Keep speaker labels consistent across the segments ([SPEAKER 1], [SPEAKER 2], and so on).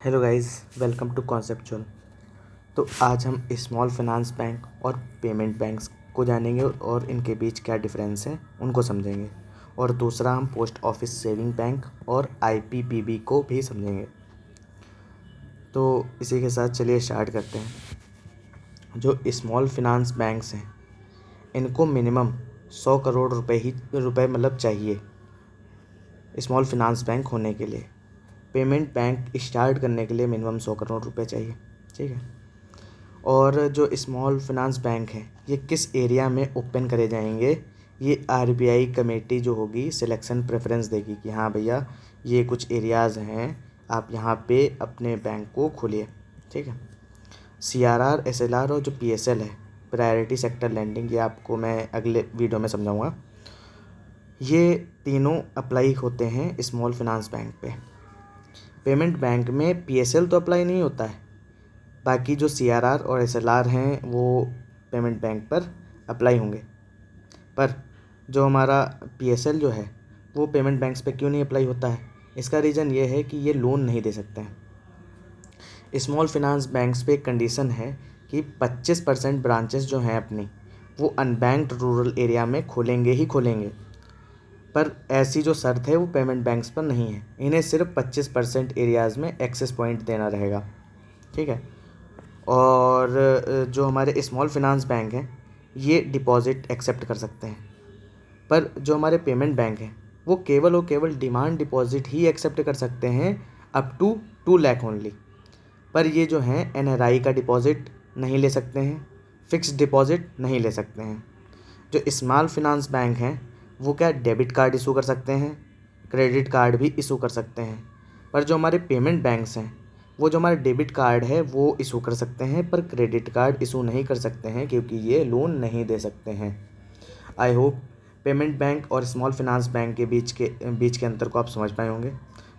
[SPEAKER 1] Hello guys, welcome to conceptual. तो आज हम स्मॉल फाइनेंस बैंक और पेमेंट बैंक्स को जानेंगे और इनके बीच क्या डिफरेंस है उनको समझेंगे। और दूसरा हम पोस्ट ऑफिस सेविंग बैंक और आईपीपीबी को भी समझेंगे। तो इसी के साथ चलिए स्टार्ट करते हैं। जो स्मॉल फाइनेंस बैंक्स हैं इनको मिनिमम 100 करोड़ रुपए मतलब चाहिए स्मॉल फाइनेंस बैंक होने के लिए। पेमेंट बैंक स्टार्ट करने के लिए मिनिमम 100 करोड़ रुपए चाहिए, ठीक है। और जो स्मॉल फाइनेंस बैंक है ये किस एरिया में ओपन करे जाएंगे, ये आरबीआई कमेटी जो होगी सिलेक्शन प्रेफरेंस देगी कि हाँ भैया ये कुछ एरियाज़ हैं, आप यहाँ पे अपने बैंक को खोलिए, ठीक है। सीआरआर, एसएलआर और जो पीएसएल है प्रायोरिटी सेक्टर लैंडिंग, ये आपको मैं अगले वीडियो में समझाऊंगा। ये तीनों अप्लाई होते हैं स्मॉल फाइनेंस बैंक पे। पेमेंट बैंक में पीएसएल तो अप्लाई नहीं होता है, बाकी जो सीआरआर और एसएलआर हैं वो पेमेंट बैंक पर अप्लाई होंगे। पर जो हमारा पीएसएल जो है वो पेमेंट बैंक्स पे क्यों नहीं अप्लाई होता है, इसका रीज़न ये है कि ये लोन नहीं दे सकते हैं। स्मॉल फाइनेंस बैंक्स पे कंडीशन है कि 25% ब्रांचेस जो हैं अपनी वो अनबैंक्ड रूरल एरिया में खोलेंगे ही खोलेंगे। पर ऐसी जो शर्त है वो पेमेंट बैंक्स पर नहीं है, इन्हें सिर्फ 25% एरियाज़ में एक्सेस पॉइंट देना रहेगा, ठीक है। और जो हमारे स्मॉल फाइनेंस बैंक हैं ये डिपॉज़िट एक्सेप्ट कर सकते हैं, पर जो हमारे पेमेंट बैंक हैं वो केवल और केवल डिमांड डिपॉज़िट ही एक्सेप्ट कर सकते हैं अप टू 2 लाख ओनली। पर ये जो हैं एनआरआई का डिपॉज़िट नहीं ले सकते हैं, फिक्स्ड डिपॉज़िट नहीं ले सकते हैं। जो स्मॉल फाइनेंस बैंक हैं वो क्या डेबिट कार्ड इशू कर सकते हैं, क्रेडिट कार्ड भी इशू कर सकते हैं। पर जो हमारे पेमेंट बैंक्स हैं वो जो हमारा डेबिट कार्ड है वो इशू कर सकते हैं, पर क्रेडिट कार्ड इशू नहीं कर सकते हैं क्योंकि ये लोन नहीं दे सकते हैं। आई होप पेमेंट बैंक और स्मॉल फाइनेंस बैंक के बीच के अंतर को आप समझ पाए होंगे।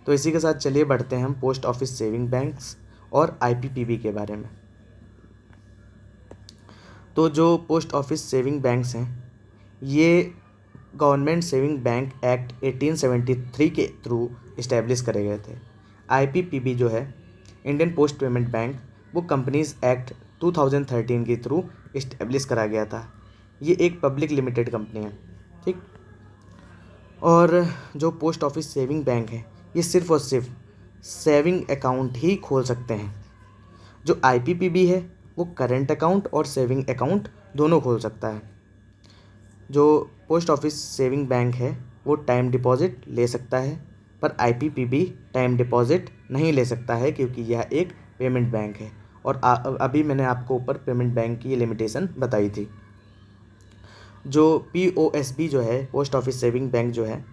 [SPEAKER 1] तो इसी के साथ चलिए बढ़ते हैं हम पोस्ट ऑफिस सेविंग बैंक्स और आईपीपीबी के बारे में। तो जो पोस्ट ऑफिस सेविंग बैंक्स हैं ये गवर्नमेंट सेविंग बैंक एक्ट 1873 के थ्रू इस्टेब्लिश करे गए थे। आईपीपीबी जो है इंडियन पोस्ट पेमेंट बैंक, वो कंपनीज एक्ट 2013 के थ्रू इस्टेब्लिश करा गया था। ये एक पब्लिक लिमिटेड कंपनी है, ठीक। और जो पोस्ट ऑफिस सेविंग बैंक है ये सिर्फ और सिर्फ सेविंग अकाउंट ही खोल सकते हैं। जो आईपीपीबी है वो करंट अकाउंट और सेविंग अकाउंट दोनों खोल सकता है। जो पोस्ट ऑफिस सेविंग बैंक है वो टाइम डिपॉज़िट ले सकता है, पर आईपीपीबी टाइम डिपॉज़िट नहीं ले सकता है क्योंकि यह एक पेमेंट बैंक है। और अभी मैंने आपको ऊपर पेमेंट बैंक की लिमिटेशन बताई थी। जो पीओएसबी जो है पोस्ट ऑफिस सेविंग बैंक जो है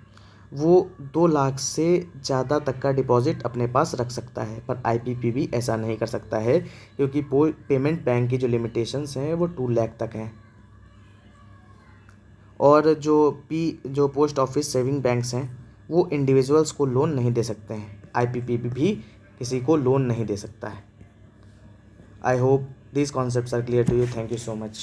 [SPEAKER 1] वो 2 लाख से ज़्यादा तक का डिपॉज़िट अपने पास रख सकता है, पर आईपीपीबी ऐसा नहीं कर सकता है क्योंकि पेमेंट बैंक की जो लिमिटेशंस हैं वो 2 लाख तक हैं। और जो पोस्ट ऑफिस सेविंग बैंक्स हैं वो इंडिविजुअल्स को लोन नहीं दे सकते हैं, आईपीपीबी भी किसी को लोन नहीं दे सकता है। I hope these concepts are clear to you. Thank you so much.